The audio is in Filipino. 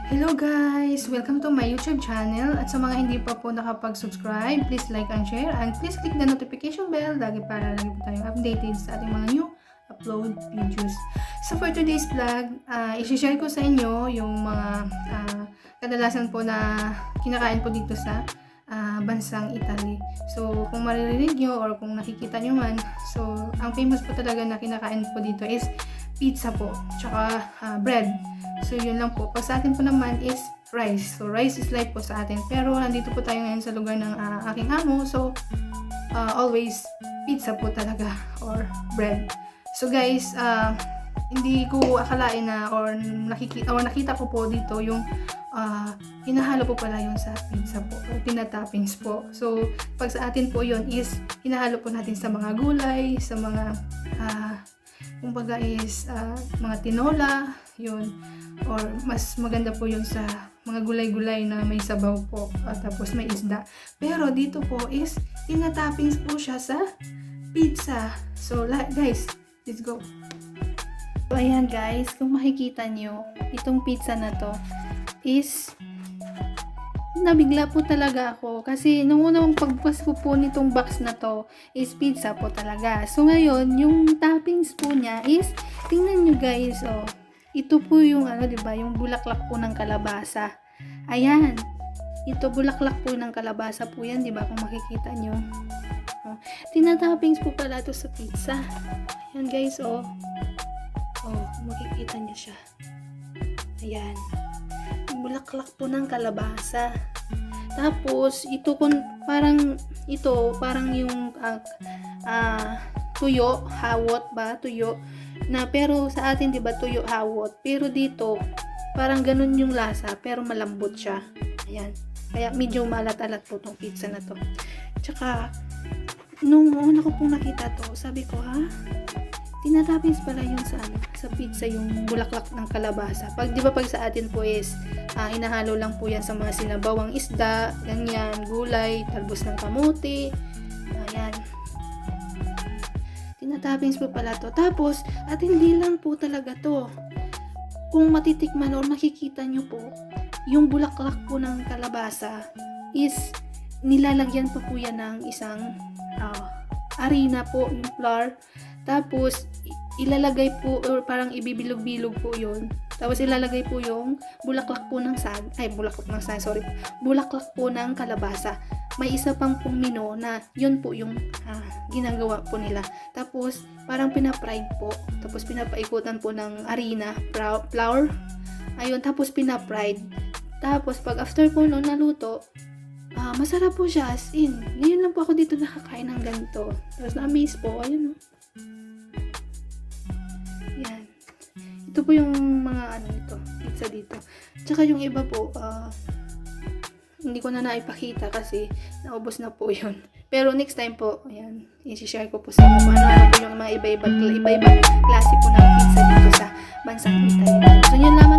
Hello guys! Welcome to my YouTube channel. At sa mga hindi pa po nakapag-subscribe, please like and share. And please click the notification bell para lagi po tayong updated sa ating mga new upload videos. So for today's vlog, i-share ko sa inyo yung mga kadalasan po na kinakain po dito sa bansang Italy. So kung maririnig nyo or kung nakikita nyo man, so ang famous po talaga na kinakain po dito is pizza po, tsaka bread. So yun lang po. Pag sa atin po naman is rice. So rice is life po sa atin. Pero nandito po tayo ngayon sa lugar ng aking amo. So always pizza po talaga or bread. So guys, hindi ko akalain na or nakita ko po dito yung hinahalo po pala yun sa pizza po or tinatoppings po. So pag sa atin po yun is hinahalo po natin sa mga gulay, sa mga kumbaga is mga tinola, yun. Or mas maganda po yun sa mga gulay-gulay na may sabaw po at tapos may isda. Pero dito po is tinatoppings po siya sa pizza. So guys, let's go. So ayan guys, kung makikita nyo, itong pizza na to is nabigla po talaga ako kasi nung unang pagbukas ko po nitong box na to is pizza po talaga. So ngayon, yung toppings po niya is, tingnan nyo guys, oh, ito po yung diba, yung bulaklak po ng kalabasa. Ayan, ito bulaklak po ng kalabasa po yan, diba, kung makikita nyo. Oh, tinatoppings po pala ito sa pizza. Ayan guys, oh, makikita nyo siya. Ayan, bulaklak po ng kalabasa. Tapos ito parang yung tuyo, hawot ba? Tuyo. Na pero sa atin 'di ba tuyo hawot. Pero dito parang ganun yung lasa pero malambot siya. Ayan. Kaya medyo maalat-alat po tong pizza na to. Tsaka nung una ko pong nakita to, sabi ko tinatoppings pala yun sa pizza yung bulaklak ng kalabasa. Di ba pag sa atin po is inahalo lang po yan sa mga sinabawang isda, ganyan, gulay, talbos ng kamote. Ayan. Tinatoppings po pala to. Tapos, at hindi lang po talaga to. Kung matitikman or makikita nyo po, yung bulaklak po ng kalabasa is nilalagyan pa po yan ng isang harina po, yung flour. Tapos, ilalagay po, or parang ibibilog-bilog po yun. Tapos, ilalagay po yung bulaklak po ng bulaklak po ng kalabasa. May isa pang pong mino na yun po yung ginagawa po nila. Tapos, parang pinapride po. Tapos, pinapaikutan po ng harina, flour. Ayun, tapos pinapride. Tapos, pag after po no naluto, masarap po siya, as in. Ngayon lang po ako dito nakakain ng ganito. Tapos na-amaze po, ayun. Yan. Ito po yung mga pizza dito. Tsaka yung iba po, hindi ko na naipakita kasi naubos na po yun. Pero next time po, ayan, i-share ko po sa inyo kung ano po yung mga iba-ibang klase po ng pizza dito sa bansang Italy. So yun lamang